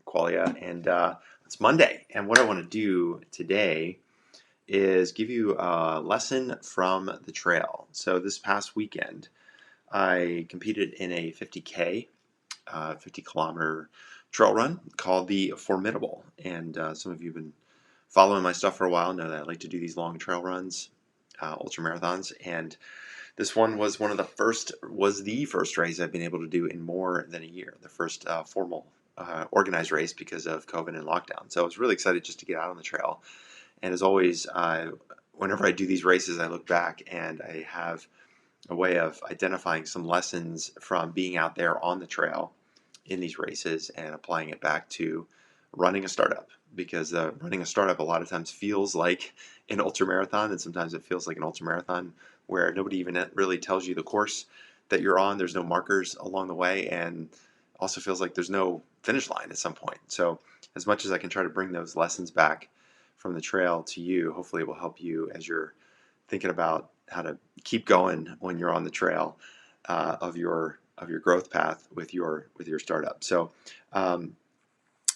Qualia, and it's Monday. And what I want to do today is give you a lesson from the trail. So this past weekend, I competed in a 50K, 50-kilometer trail run called the Formidable. And some of you have been following my stuff for a while, know that I like to do these long trail runs, ultra marathons, and this one was the first race I've been able to do in more than a year. The first formal organized race because of COVID and lockdown. So I was really excited just to get out on the trail. And as always, whenever I do these races, I look back and I have a way of identifying some lessons from being out there on the trail in these races and applying it back to running a startup. Because running a startup a lot of times feels like an ultra marathon, and sometimes it feels like an ultra marathon where nobody even really tells you the course that you're on. There's no markers along the way, and also feels like there's no finish line at some point. So as much as I can try to bring those lessons back from the trail to you, hopefully it will help you as you're thinking about how to keep going when you're on the trail of your growth path with your startup. So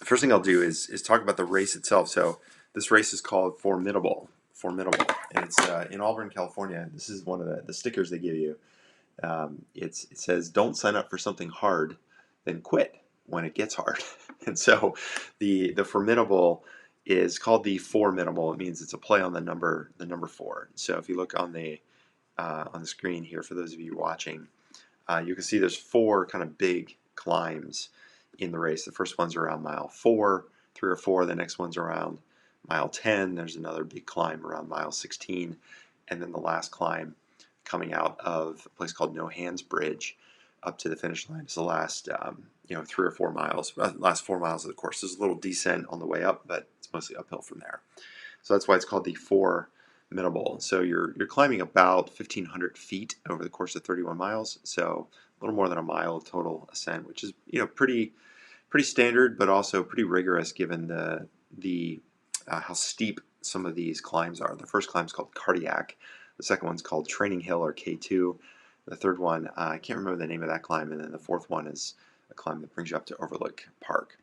first thing I'll do is talk about the race itself. So this race is called Formidable, and it's in Auburn, California. This is one of the stickers they give you. It says, "Don't sign up for something hard, then quit when it gets hard." And so the Formidable is called the Formidable. It means it's a play on the number four. So if you look on the screen here, for those of you watching, you can see there's four kind of big climbs in the race. The first one's around mile 4, 3 or 4. The next one's around mile 10. There's another big climb around mile 16. And then the last climb coming out of a place called No Hands Bridge up to the finish line is the last 3 or 4 miles, last 4 miles of the course. There's a little descent on the way up, but it's mostly uphill from there. So that's why it's called the Formidable. So you're climbing about 1,500 feet over the course of 31 miles. So a little more than a mile of total ascent, which is pretty standard, but also pretty rigorous given the how steep some of these climbs are. The first climb is called Cardiac. The second one's called Training Hill, or K2. The third one, I can't remember the name of that climb, and then the fourth one is a climb that brings you up to Overlook Park.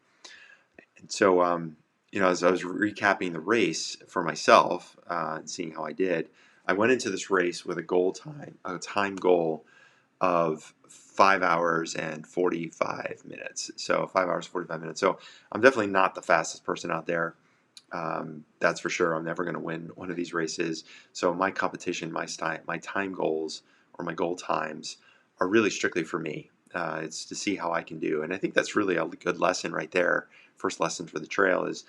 And so, as I was recapping the race for myself and seeing how I did, I went into this race with a time goal of 5 hours and 45 minutes. So 5 hours, 45 minutes. So I'm definitely not the fastest person out there. That's for sure. I'm never going to win one of these races. So my competition, my time goals, or my goal times, are really strictly for me. It's to see how I can do. And I think that's really a good lesson right there. First lesson for the trail is,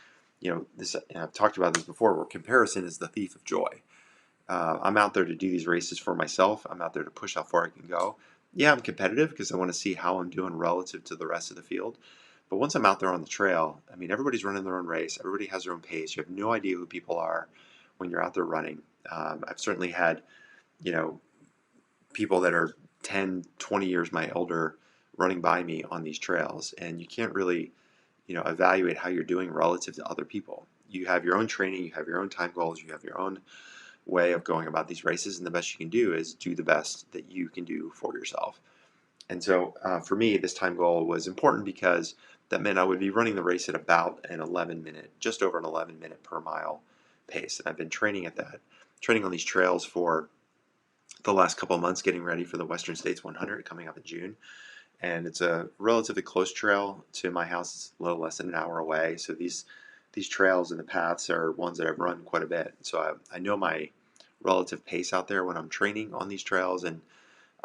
this. I've talked about this before, where comparison is the thief of joy. I'm out there to do these races for myself. I'm out there to push how far I can go. Yeah, I'm competitive because I want to see how I'm doing relative to the rest of the field. But once I'm out there on the trail, I mean, everybody's running their own race. Everybody has their own pace. You have no idea who people are when you're out there running. I've certainly had, people that are 10, 20 years my elder running by me on these trails. And you can't really, evaluate how you're doing relative to other people. You have your own training. You have your own time goals. You have your own way of going about these races, and the best you can do is do the best that you can do for yourself. And so for me, this time goal was important because that meant I would be running the race at about just over an 11-minute per mile pace. And I've been training on these trails for the last couple of months, getting ready for the Western States 100 coming up in June. And it's a relatively close trail to my house. It's a little less than an hour away. So these trails and the paths are ones that I've run quite a bit. So I know my relative pace out there when I'm training on these trails, and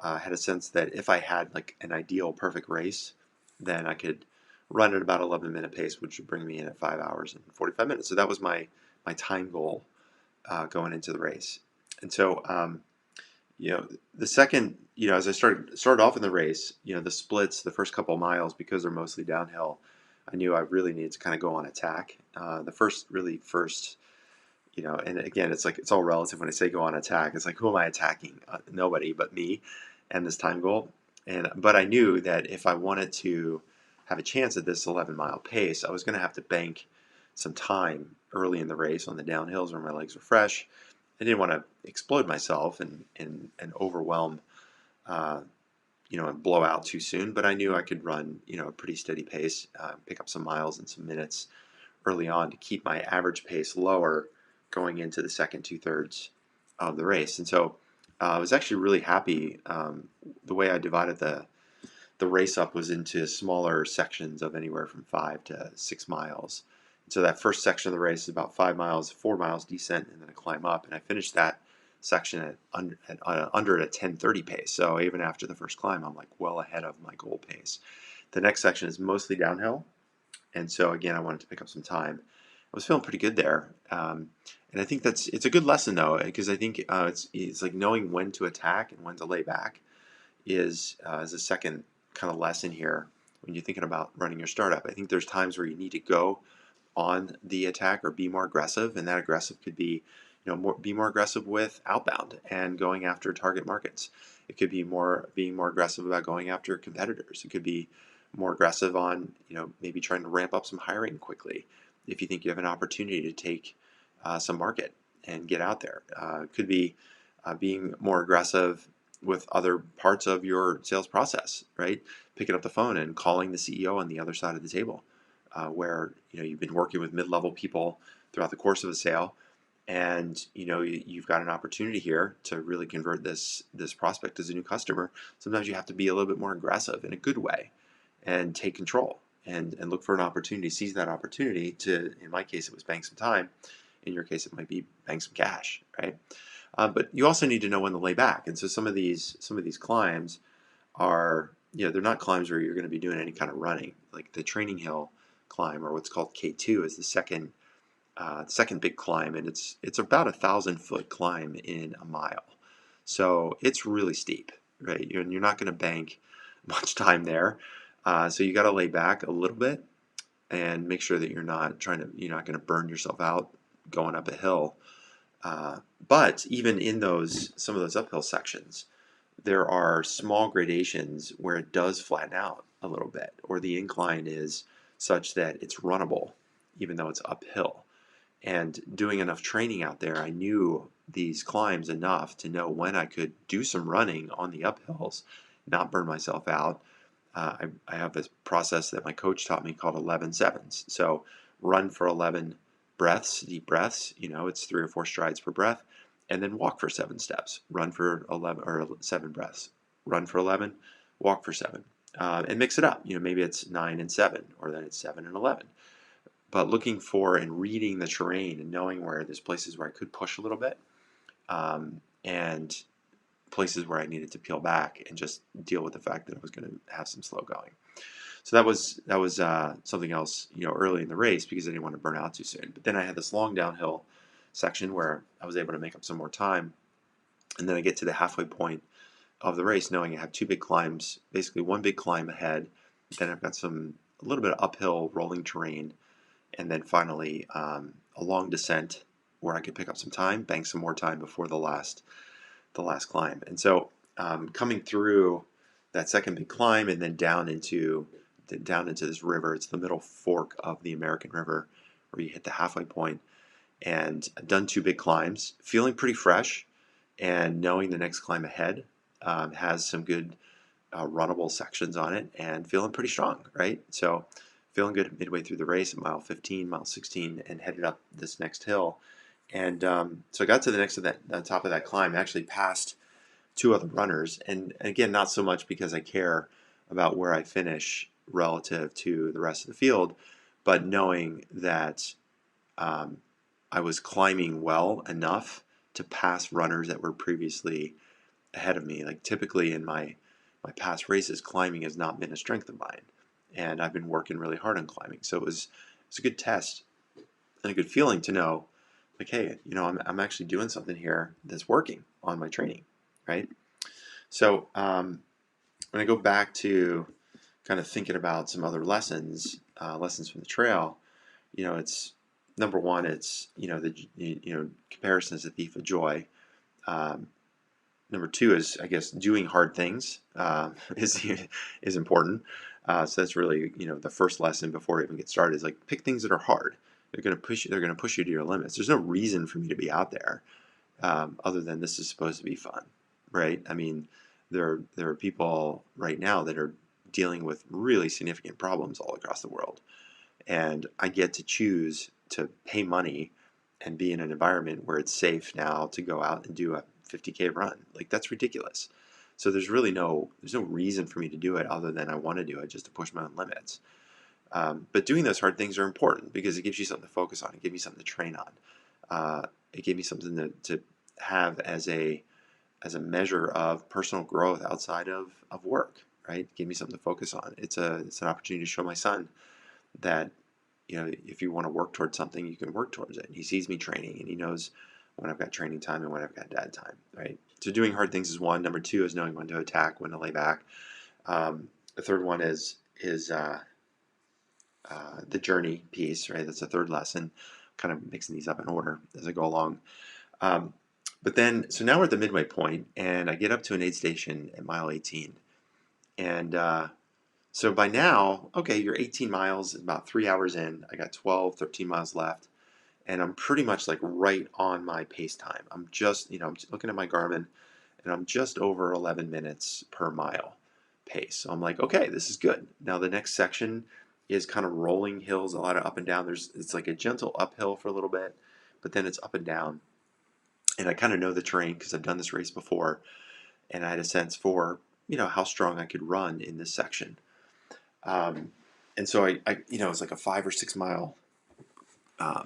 had a sense that if I had like an ideal perfect race, then I could run at about 11-minute pace, which would bring me in at 5 hours and 45 minutes. So that was my time goal going into the race. And so the second, as I started off in the race, the splits, the first couple of miles, because they're mostly downhill, I knew I really needed to kind of go on attack. The first, and again, it's all relative when I say go on attack. It's like, who am I attacking? Nobody but me and this time goal. But I knew that if I wanted to have a chance at this 11-mile pace, I was going to have to bank some time early in the race on the downhills where my legs were fresh. I didn't want to explode myself and overwhelm and blow out too soon, but I knew I could run, a pretty steady pace, pick up some miles and some minutes early on to keep my average pace lower going into the second 2/3 of the race. And so I was actually really happy. The way I divided the race up was into smaller sections of anywhere from 5 to 6 miles. So that first section of the race is about 5 miles, 4 miles descent, and then a climb up. And I finished that section under a 10:30 pace. So even after the first climb, I'm like well ahead of my goal pace. The next section is mostly downhill, and so again, I wanted to pick up some time. I was feeling pretty good there, and I think it's a good lesson though, because I think it's like knowing when to attack and when to lay back is a second kind of lesson here when you're thinking about running your startup. I think there's times where you need to go on the attack or be more aggressive, and that aggressive could be, be more aggressive with outbound and going after target markets. It could be being more aggressive about going after competitors. It could be more aggressive on, maybe trying to ramp up some hiring quickly if you think you have an opportunity to take some market and get out there. It could be being more aggressive with other parts of your sales process, right? Picking up the phone and calling the CEO on the other side of the table, where you've been working with mid-level people throughout the course of a sale, and you've got an opportunity here to really convert this prospect as a new customer. Sometimes you have to be a little bit more aggressive in a good way and take control and look for an opportunity, seize that opportunity to, in my case, it was bank some time. In your case, it might be bank some cash, right? But you also need to know when to lay back. And so some of these climbs are, they're not climbs where you're going to be doing any kind of running. Like the training hill climb, or what's called K2, is the second big climb, and it's about 1,000-foot climb in a mile. So it's really steep, right? You're not going to bank much time there. So you got to lay back a little bit and make sure that you're not going to burn yourself out going up a hill. But even in some of those uphill sections, there are small gradations where it does flatten out a little bit, or the incline is such that it's runnable, even though it's uphill. And doing enough training out there, I knew these climbs enough to know when I could do some running on the uphills, not burn myself out. I have this process that my coach taught me called 11 sevens. So run for 11 breaths, deep breaths, it's 3 or 4 strides per breath, and then walk for 7 steps. Run for 11 or 7 breaths. Run for 11, walk for 7. And mix it up. Maybe it's 9 and 7, or then it's 7 and 11. But looking for and reading the terrain and knowing where there's places where I could push a little bit, and places where I needed to peel back and just deal with the fact that I was going to have some slow going. So that was something else, early in the race, because I didn't want to burn out too soon. But then I had this long downhill section where I was able to make up some more time, and then I get to the halfway point of the race, knowing I have 2 big climbs, basically 1 big climb ahead. Then I've got a little bit of uphill rolling terrain, and then finally a long descent where I could pick up some time, bank some more time before the last climb. And so coming through that second big climb and then down into this river, it's the middle fork of the American River, where you hit the halfway point, and I've done 2 big climbs, feeling pretty fresh, and knowing the next climb ahead has some good runnable sections on it, and feeling pretty strong, right? So feeling good midway through the race at mile 15, mile 16, and headed up this next hill. And so I got to the top of that climb, actually passed 2 other runners, and again, not so much because I care about where I finish relative to the rest of the field, but knowing that I was climbing well enough to pass runners that were previously ahead of me. Like typically in my past races, climbing has not been a strength of mine, and I've been working really hard on climbing. So it was a good test and a good feeling to know, like, hey, I'm actually doing something here that's working on my training, right? So when I go back to kind of thinking about some other lessons from the trail, it's number one, it's comparison is the thief of joy. Number 2 is, I guess, doing hard things is important. So that's really, the first lesson before we even get started is like, pick things that are hard. They're going to push you to your limits. There's no reason for me to be out there other than this is supposed to be fun, right? I mean, There are people right now that are dealing with really significant problems all across the world, and I get to choose to pay money and be in an environment where it's safe now to go out and do a 50K run. Like, that's ridiculous. So there's no reason for me to do it other than I want to do it just to push my own limits. But doing those hard things are important because it gives you something to focus on. It gives me something to train on. It gave me something to have as a measure of personal growth outside of work, right? It gave me something to focus on. It's an opportunity to show my son that, if you want to work towards something, you can work towards it. And he sees me training, and he knows when I've got training time and when I've got dad time, right? So doing hard things is one. Number two is knowing when to attack, when to lay back. The third one is the journey piece, right? That's the third lesson. Kind of mixing these up in order as I go along. But then, so now we're at the midway point, and I get up to an aid station at mile 18. And so by now, okay, you're 18 miles, about 3 hours in. I got 12, 13 miles left, and I'm pretty much like right on my pace time. I'm just, I'm looking at my Garmin, and I'm just over 11 minutes per mile pace. So I'm like, okay, this is good. Now the next section is kind of rolling hills, a lot of up and down. It's like a gentle uphill for a little bit, but then it's up and down. And I kind of know the terrain because I've done this race before, and I had a sense for how strong I could run in this section. And so it's like a 5 or 6 mile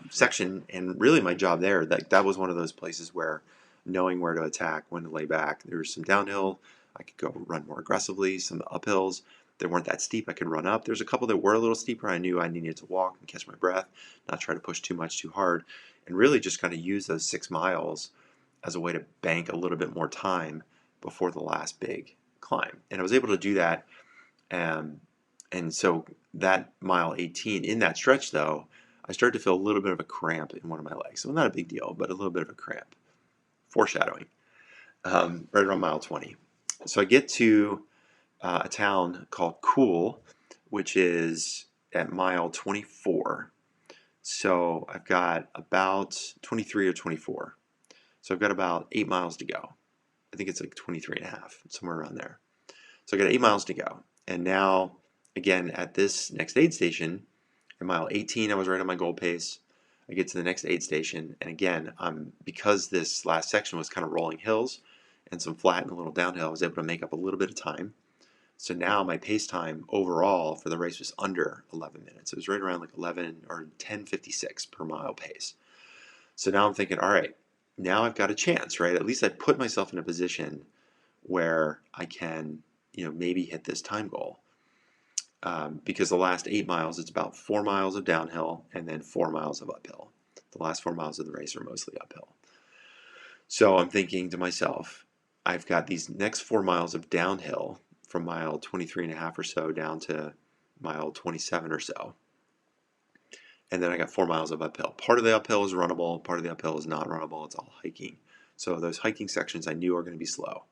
section, and really my job there, that was one of those places where knowing where to attack, when to lay back. There was some downhill, I could go run more aggressively. Some uphills that weren't that steep, I could run up. There's a couple that were a little steeper. I knew I needed to walk and catch my breath, not try to push too much too hard, and really just kind of use those 6 miles as a way to bank a little bit more time before the last big climb. And I was able to do that. And so that mile 18, in that stretch though, I started to feel a little bit of a cramp in one of my legs. So not a big deal, but a little bit of a cramp. Foreshadowing. Right around mile 20. So I get to a town called Cool, which is at mile 24. So I've got about 23 or 24. So I've got about 8 miles to go. I think it's like 23 and a half, somewhere around there. So I got 8 miles to go. And now, again, at this next aid station, at mile 18, I was right on my goal pace. I get to the next aid station, and again, because this last section was kind of rolling hills and some flat and a little downhill, I was able to make up a little bit of time. So now my pace time overall for the race was under 11 minutes. It was right around like 11 or 10:56 per mile pace. So now I'm thinking, all right, now I've got a chance, right? At least I put myself in a position where I can, maybe hit this time goal. Because the last 8 miles, it's about 4 miles of downhill and then 4 miles of uphill. The last 4 miles of the race are mostly uphill. So I'm thinking to myself, I've got these next 4 miles of downhill from mile 23 and a half or so down to mile 27 or so. And then I got 4 miles of uphill. Part of the uphill is runnable, part of the uphill is not runnable. It's all hiking. So those hiking sections I knew are going to be slow.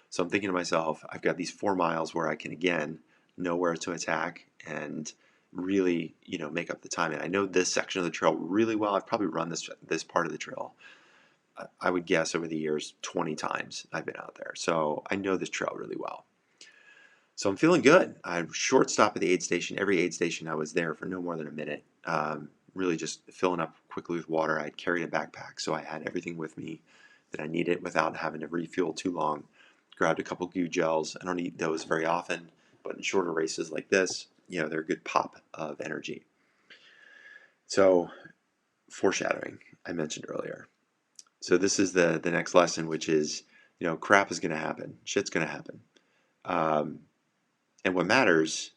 So I'm thinking to myself, I've got these 4 miles where I can, again, know where to attack and really, make up the time. And I know this section of the trail really well. I've probably run this part of the trail, I would guess, over the years 20 times I've been out there. So I know this trail really well. So I'm feeling good. I short stop at the aid station. Every aid station I was there for no more than a minute. Really just filling up quickly with water. I carried a backpack, so I had everything with me that I needed without having to refuel too long. Grabbed a couple goo gels. I don't eat those very often, but in shorter races like this, they're a good pop of energy. So, foreshadowing, I mentioned earlier. So this is the next lesson, which is, crap is going to happen. Shit's going to happen. And what matters,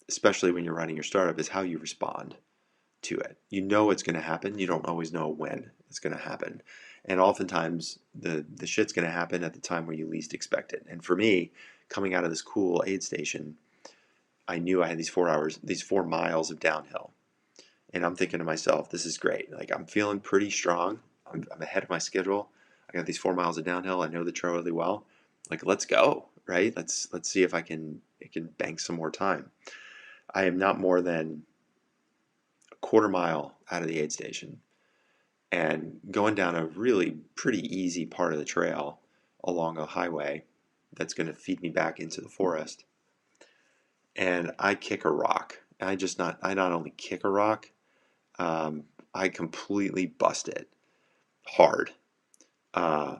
especially when you're running your startup, is how you respond to it. You know it's going to happen. You don't always know when it's going to happen. And oftentimes the shit's going to happen at the time where you least expect it. And for me, coming out of this cool aid station, I knew I had these 4 miles of downhill. And I'm thinking to myself, this is great. Like, I'm feeling pretty strong. I'm ahead of my schedule. I got these 4 miles of downhill. I know the trail really well. Like, let's go, right? Let's see if I can bank some more time. I am not more than a quarter mile out of the aid station and going down a really pretty easy part of the trail along a highway that's going to feed me back into the forest. And I kick a rock. I not only kick a rock, I completely bust it hard. Uh,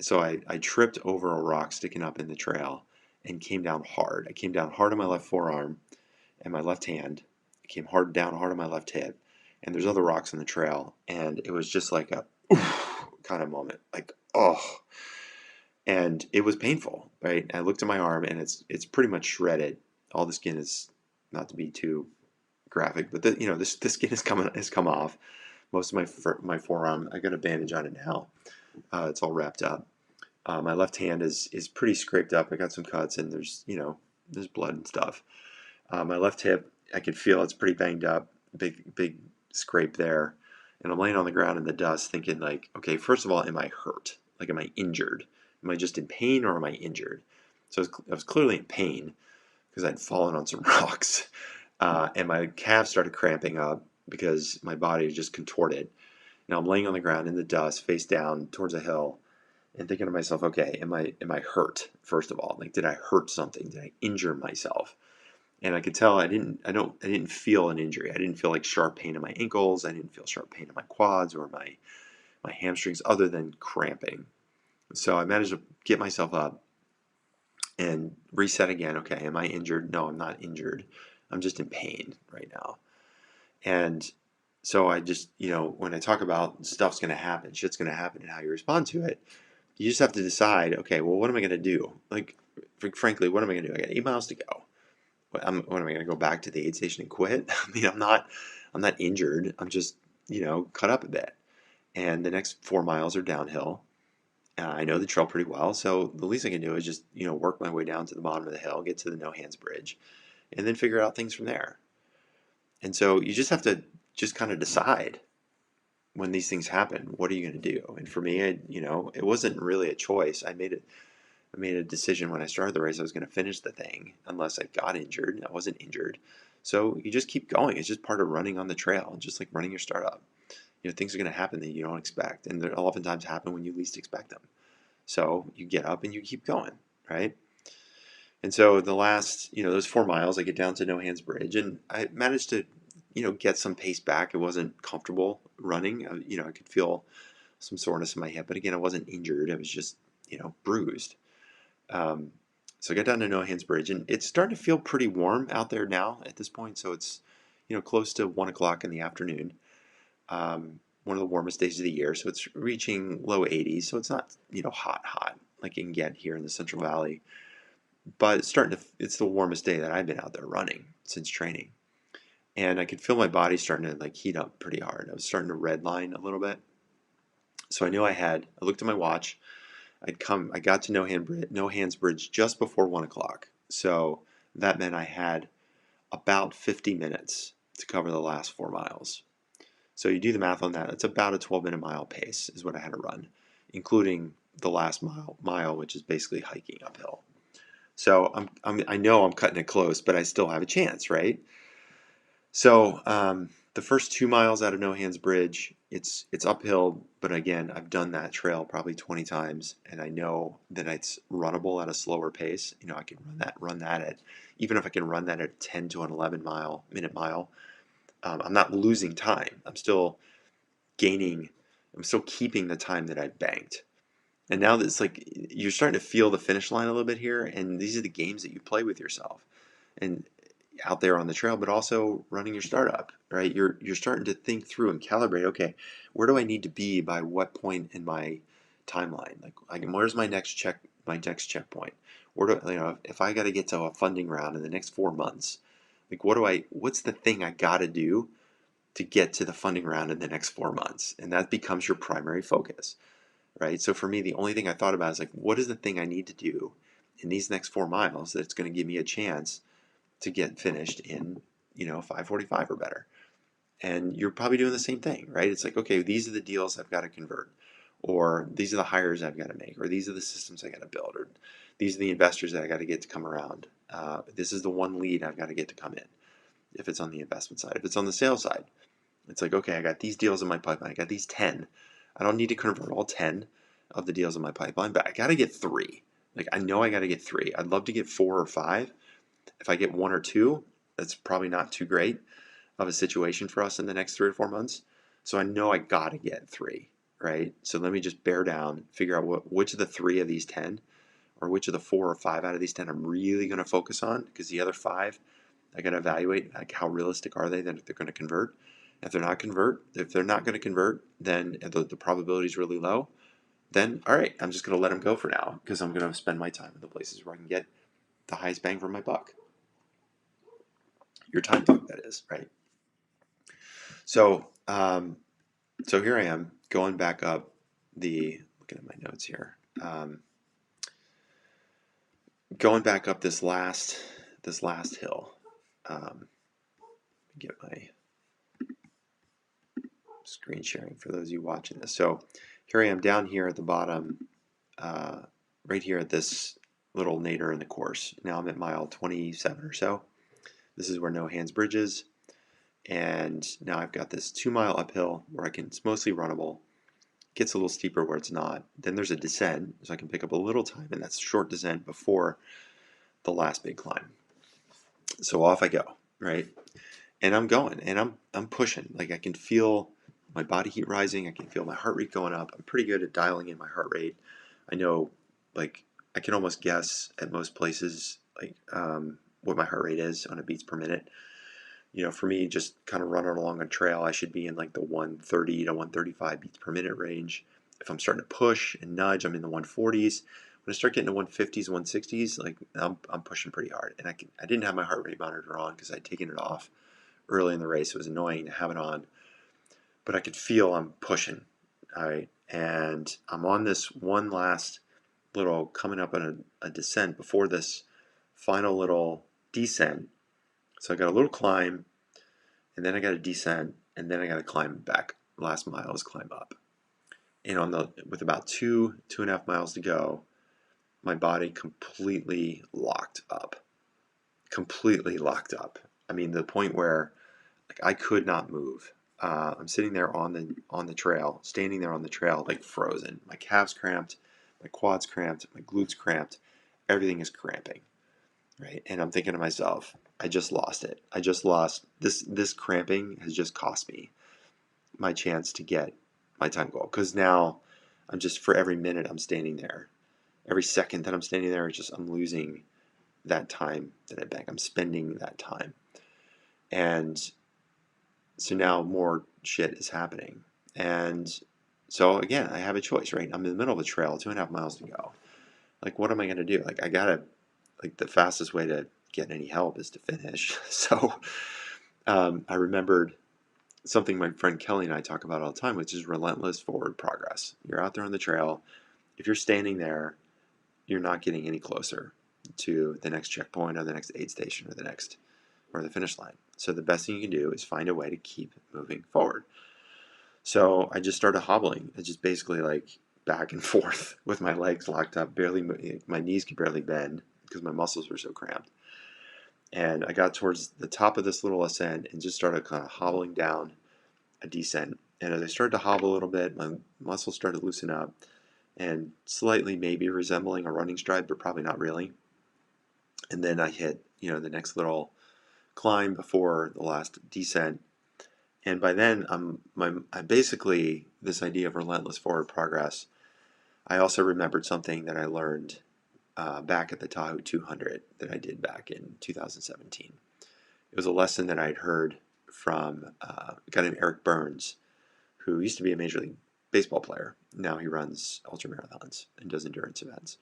so I tripped over a rock sticking up in the trail and came down hard. I came down hard on my left forearm and my left hand. I came down hard on my left hip. And there's other rocks in the trail, and it was just like a oof kind of moment, like oh, and it was painful, right? I looked at my arm, and it's pretty much shredded. All the skin is, not to be too graphic, but the skin has come off. Most of my forearm, I got a bandage on it now. It's all wrapped up. My left hand is pretty scraped up. I got some cuts, and there's blood and stuff. My left hip, I can feel it's pretty banged up. Big scrape there. And I'm laying on the ground in the dust thinking like, okay, first of all, am I hurt? Like, am I injured? Am I just in pain, or am I injured? So I was clearly in pain because I'd fallen on some rocks. And my calves started cramping up because my body was just contorted. Now I'm laying on the ground in the dust, face down towards a hill, and thinking to myself, okay, am I hurt? First of all, like, did I hurt something? Did I injure myself? And I could tell I didn't feel an injury. I didn't feel like sharp pain in my ankles. I didn't feel sharp pain in my quads or my hamstrings, other than cramping. So I managed to get myself up and reset again. Okay, am I injured? No, I'm not injured. I'm just in pain right now. And so I just, when I talk about stuff's going to happen, shit's going to happen, and how you respond to it, you just have to decide, okay, well, what am I going to do? Like, frankly, what am I going to do? I got 8 miles to go. What am I going to go back to the aid station and quit? I mean, I'm not injured. I'm just, cut up a bit. And the next 4 miles are downhill. I know the trail pretty well, so the least I can do is just, work my way down to the bottom of the hill, get to the No Hands Bridge, and then figure out things from there. And so you just have to just kind of decide when these things happen, what are you going to do? And for me, it wasn't really a choice. I made a decision when I started the race I was going to finish the thing unless I got injured. I wasn't injured. So you just keep going. It's just part of running on the trail, just like running your startup. Things are going to happen that you don't expect, and they'll oftentimes happen when you least expect them. So you get up and you keep going, right? And so the last, those 4 miles, I get down to No Hands Bridge, and I managed to, get some pace back. It wasn't comfortable running. I could feel some soreness in my hip, but again, I wasn't injured. I was just, bruised. So I got down to No Hands Bridge, and it's starting to feel pretty warm out there now at this point. So it's, close to 1 o'clock in the afternoon. One of the warmest days of the year. So it's reaching low 80s. So it's not, hot like you can get here in the Central Valley. But it's the warmest day that I've been out there running since training. And I could feel my body starting to like heat up pretty hard. I was starting to redline a little bit. So I knew I looked at my watch. I got to No Hands Bridge just before 1 o'clock. So that meant I had about 50 minutes to cover the last 4 miles. So you do the math on that. It's about a 12-minute mile pace is what I had to run, including the last mile, which is basically hiking uphill. So I know I'm cutting it close, but I still have a chance, right? So the first 2 miles out of No Hands Bridge, it's uphill, but again, I've done that trail probably 20 times, and I know that it's runnable at a slower pace. I can run that at, even if I can run that at 10 to an 11-minute mile, I'm not losing time. I'm still keeping the time that I've banked. And now that it's like you're starting to feel the finish line a little bit here, and these are the games that you play with yourself, and out there on the trail, but also running your startup, right? You're starting to think through and calibrate. Okay, where do I need to be by what point in my timeline? Like, where's my next checkpoint? If I got to get to a funding round in the next 4 months, like what's the thing I got to do to get to the funding round in the next 4 months? And that becomes your primary focus. Right? So for me, the only thing I thought about is like, what is the thing I need to do in these next 4 miles that's going to give me a chance to get finished in, 5:45 or better. And you're probably doing the same thing, right? It's like, okay, these are the deals I've got to convert, or these are the hires I've got to make, or these are the systems I got to build, or these are the investors that I got to get to come around. This is the one lead I've got to get to come in. If it's on the investment side, if it's on the sales side, it's like, okay, I got these deals in my pipeline. I got these 10. I don't need to convert all 10 of the deals in my pipeline, but I got to get 3, Like, I know I got to get 3. I'd love to get 4 or 5. If I get 1 or 2, that's probably not too great of a situation for us in the next 3 or 4 months. So I know I got to get 3, right? So let me just bear down, figure out which of the 3 of these 10, or which of the 4 or 5 out of these 10 I'm really going to focus on, because the other 5, I got to evaluate, like, how realistic are they that they're going to convert. If they're not going to convert, then the probability is really low. Then, all right, I'm just going to let them go for now, because I'm going to spend my time in the places where I can get the highest bang for my buck. Your time buck, that is, right? So, so here I am going back up looking at my notes here, going back up this last hill. Get my screen sharing for those of you watching this. So here I am down here at the bottom, right here at this little nadir in the course. Now I'm at mile 27 or so. This is where no hands bridges. And now I've got this 2-mile uphill where it's mostly runnable. Gets a little steeper where it's not. Then there's a descent, so I can pick up a little time, and that's a short descent before the last big climb. So off I go, right? And I'm going, and I'm pushing. Like, I can feel my body heat rising. I can feel my heart rate going up. I'm pretty good at dialing in my heart rate. I know, like, I can almost guess at most places, like, what my heart rate is on a beats per minute. For me, just kind of running along a trail, I should be in like the 130 to 135 beats per minute range. If I'm starting to push and nudge, I'm in the 140s. When I start getting to 150s, 160s, like, I'm pushing pretty hard. And I didn't have my heart rate monitor on because I'd taken it off early in the race. It was annoying to have it on, but I could feel I'm pushing. All right, and I'm on this one last little coming up on a descent before this final little descent. So I got a little climb, and then I got to descend, and then I got to climb back. Last mile is climb up. And with about 2.5 miles to go, my body completely locked up. Completely locked up. I mean, the point where, like, I could not move. I'm sitting there on the trail, standing there on the trail, like frozen. My calves cramped, my quads cramped, my glutes cramped. Everything is cramping. Right, and I'm thinking to myself, I just lost it. I just lost this cramping has just cost me my chance to get my time goal, because now I'm just, for every minute I'm standing there, every second that I'm standing there, I'm losing that time that I bank. I'm spending that time, and so now more shit is happening, and so again I have a choice. Right, I'm in the middle of a trail, 2.5 miles to go. Like, what am I going to do? Like, I gotta, like, the fastest way to get any help is to finish. So I remembered something my friend Kelly and I talk about all the time, which is relentless forward progress. You're out there on the trail. If you're standing there, you're not getting any closer to the next checkpoint or the next aid station or the finish line. So the best thing you can do is find a way to keep moving forward. So I just started hobbling. I just basically, like, back and forth with my legs locked up, my knees could barely bend because my muscles were so cramped. And I got towards the top of this little ascent and just started kind of hobbling down a descent. And as I started to hobble a little bit, my muscles started to loosen up and slightly maybe resembling a running stride, but probably not really. And then I hit, the next little climb before the last descent. And by then, I basically, this idea of relentless forward progress, I also remembered something that I learned back at the Tahoe 200 that I did back in 2017. It was a lesson that I'd heard from a guy named Eric Burns, who used to be a Major League Baseball player. Now he runs ultramarathons and does endurance events.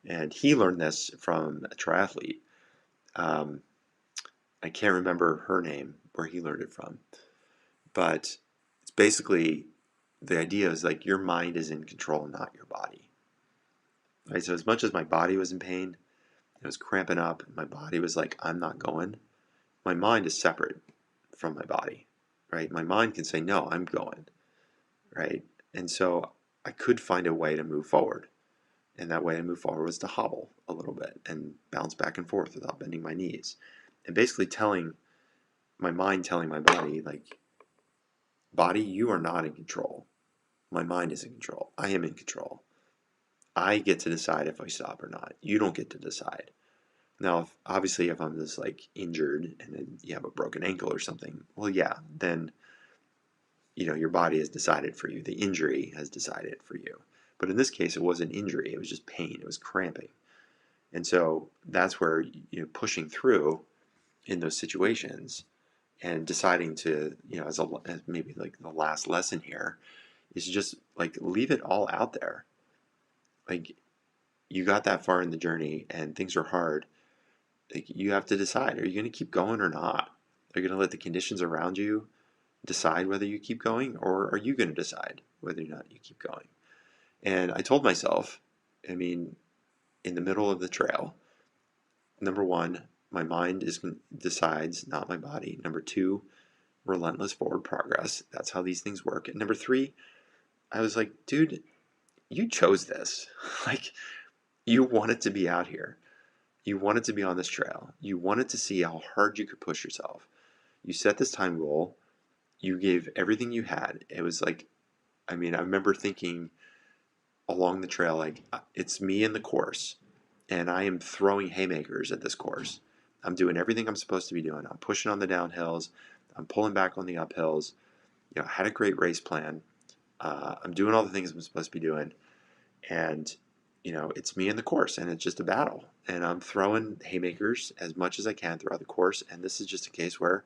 And he learned this from a triathlete. I can't remember her name, where he learned it from. But it's basically, the idea is, like, your mind is in control, not your body. Right? So as much as my body was in pain, it was cramping up, my body was like, I'm not going. My mind is separate from my body, right? My mind can say, no, I'm going, right? And so I could find a way to move forward. And that way to move forward was to hobble a little bit and bounce back and forth without bending my knees. And basically telling my body, like, body, you are not in control. My mind is in control. I am in control. I get to decide if I stop or not. You don't get to decide. Now, obviously, if I'm just like injured and then you have a broken ankle or something, well, yeah, then your body has decided for you. The injury has decided for you. But in this case, it wasn't injury; it was just pain. It was cramping, and so that's where pushing through in those situations and deciding to as maybe like the last lesson here is just like leave it all out there. Like you got that far in the journey and things are hard. Like you have to decide: are you going to keep going or not? Are you going to let the conditions around you decide whether you keep going, or are you going to decide whether or not you keep going? And I told myself, I mean, in the middle of the trail, number one, my mind decides, not my body. Number two, relentless forward progress. That's how these things work. And number three, I was like, dude, you chose this. Like, you wanted to be out here. You wanted to be on this trail. You wanted to see how hard you could push yourself. You set this time goal. You gave everything you had. It was like, I mean, I remember thinking along the trail, like, it's me in the course, and I am throwing haymakers at this course. I'm doing everything I'm supposed to be doing. I'm pushing on the downhills. I'm pulling back on the uphills. I had a great race plan. I'm doing all the things I'm supposed to be doing, and it's me in the course, and it's just a battle, and I'm throwing haymakers as much as I can throughout the course. And this is just a case where,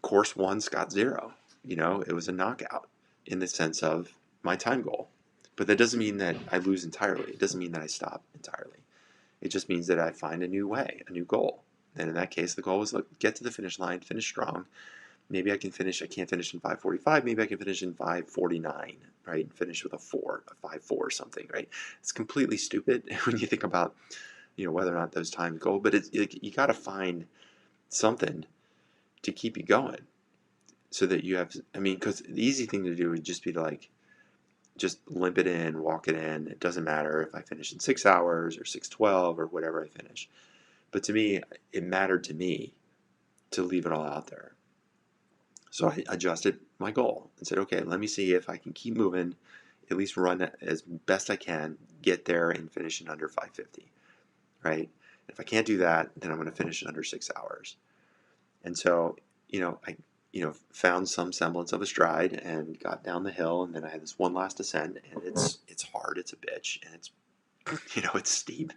course one, Scott 0. It was a knockout in the sense of my time goal, but that doesn't mean that I lose entirely. It doesn't mean that I stop entirely. It just means that I find a new way, a new goal. And in that case, the goal was, look, get to the finish line, finish strong. Maybe I can finish. I can't finish in 5:45. Maybe I can finish in 5:49, right? Finish with a 5:4 or something, right? It's completely stupid when you think about, whether or not those times go. But you got to find something to keep you going, so that you have. I mean, because the easy thing to do would just be to like, just limp it in, walk it in. It doesn't matter if I finish in 6 hours or 6:12 or whatever I finish. But to me, it mattered to me to leave it all out there. So I adjusted my goal and said, okay, let me see if I can keep moving, at least run as best I can, get there and finish in under 5:50, right? If I can't do that, then I'm going to finish in under 6 hours. And so, I found some semblance of a stride and got down the hill, and then I had this one last descent, and it's hard, it's a bitch, and it's it's steep,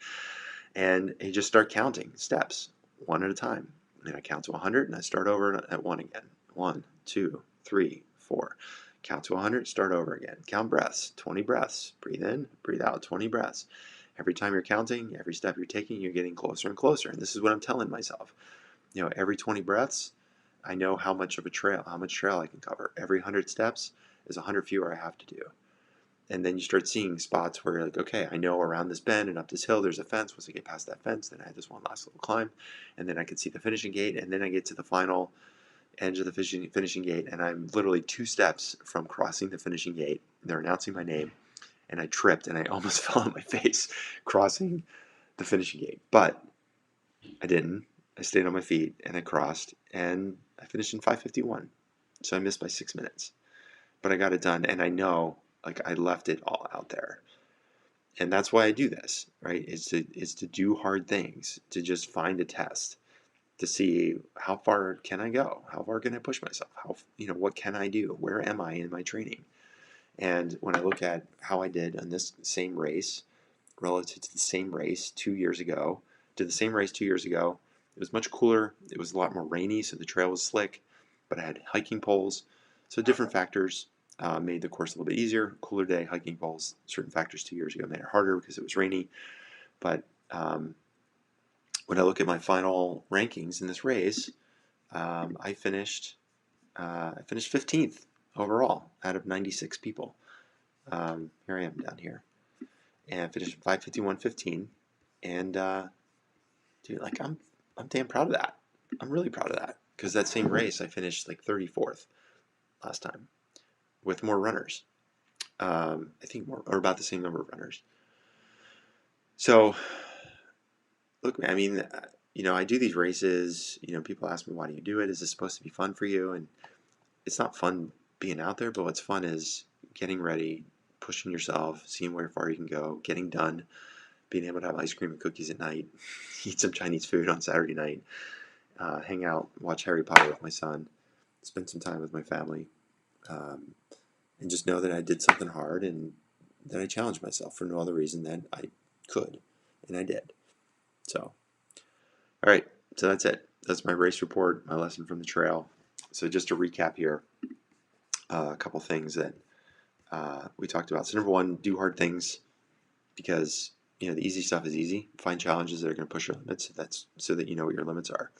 and you just start counting steps one at a time. And I count to 100, and I start over at 1 again. 1, 2, 3, 4. Count to 100, start over again. Count breaths, 20 breaths. Breathe in, breathe out, 20 breaths. Every time you're counting, every step you're taking, you're getting closer and closer. And this is what I'm telling myself. Every 20 breaths, I know how much trail I can cover. Every 100 steps is 100 fewer I have to do. And then you start seeing spots where you're like, okay, I know around this bend and up this hill there's a fence. Once I get past that fence, then I had this one last little climb, and then I could see the finishing gate, and then I get to the final edge of the finishing gate, and I'm literally 2 steps from crossing the finishing gate. They're announcing my name, and I tripped, and I almost fell on my face crossing the finishing gate. But I didn't. I stayed on my feet, and I crossed, and I finished in 5:51. So I missed by 6 minutes. But I got it done, and I know, like, I left it all out there. And that's why I do this, right? Is to do hard things, to just find a test, to see how far can I go? How far can I push myself? What can I do? Where am I in my training? And when I look at how I did on this same race relative to the same race 2 years ago, it was much cooler. It was a lot more rainy, so the trail was slick, but I had hiking poles. So different factors made the course a little bit easier. Cooler day, hiking poles. Certain factors 2 years ago made it harder because it was rainy. But when I look at my final rankings in this race, I finished 15th overall out of 96 people. Here I am down here, and I finished 5:51.15. And dude, like I'm damn proud of that. I'm really proud of that, because that same race I finished like 34th last time with more runners. I think more, or about the same number of runners. So look, man, I mean, I do these races. People ask me, why do you do it? Is this supposed to be fun for you? And it's not fun being out there, but what's fun is getting ready, pushing yourself, seeing where far you can go, getting done, being able to have ice cream and cookies at night, eat some Chinese food on Saturday night, hang out, watch Harry Potter with my son, spend some time with my family, um, and just know that I did something hard and that I challenged myself for no other reason than I could, and I did. So, all right, so that's it. That's my race report, my lesson from the trail. So just to recap here, a couple things that we talked about. So number one, do hard things because the easy stuff is easy. Find challenges that are going to push your limits. That's so that you know what your limits are.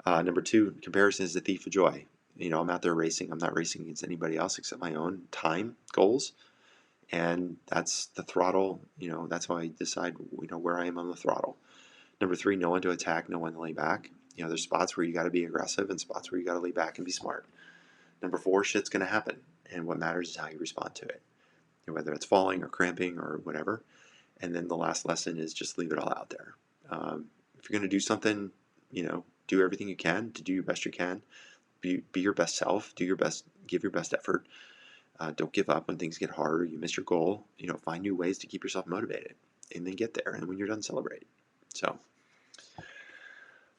Number two, comparison is the thief of joy. I'm out there racing. I'm not racing against anybody else except my own time goals, and that's the throttle. That's how I decide where I am on the throttle. Number three, know when to attack, know when to lay back. There's spots where you got to be aggressive and spots where you got to lay back and be smart. Number four, shit's going to happen, and what matters is how you respond to it, whether it's falling or cramping or whatever. And then the last lesson is just leave it all out there. If you're going to do something, do everything you can to do your best you can. Be your best self. Do your best. Give your best effort. Don't give up when things get hard or you miss your goal. Find new ways to keep yourself motivated, and then get there. And when you're done, celebrate. So,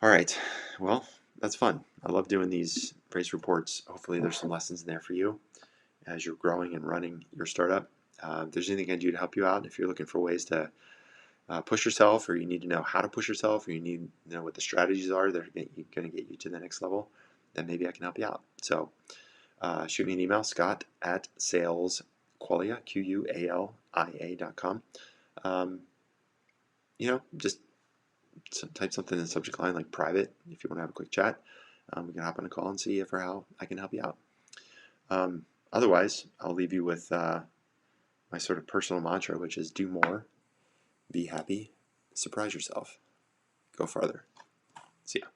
all right. Well, that's fun. I love doing these race reports. Hopefully, there's some lessons in there for you as you're growing and running your startup. If there's anything I can do to help you out, if you're looking for ways to push yourself, or you need to know how to push yourself, or you need to know what the strategies are that are going to get you to the next level, then maybe I can help you out. So shoot me an email, scott@salesqualia, QUALIA.com. Just type something in the subject line like private if you want to have a quick chat. We can hop on a call and see if or how I can help you out. Otherwise, I'll leave you with my sort of personal mantra, which is do more, be happy, surprise yourself, go farther. See ya.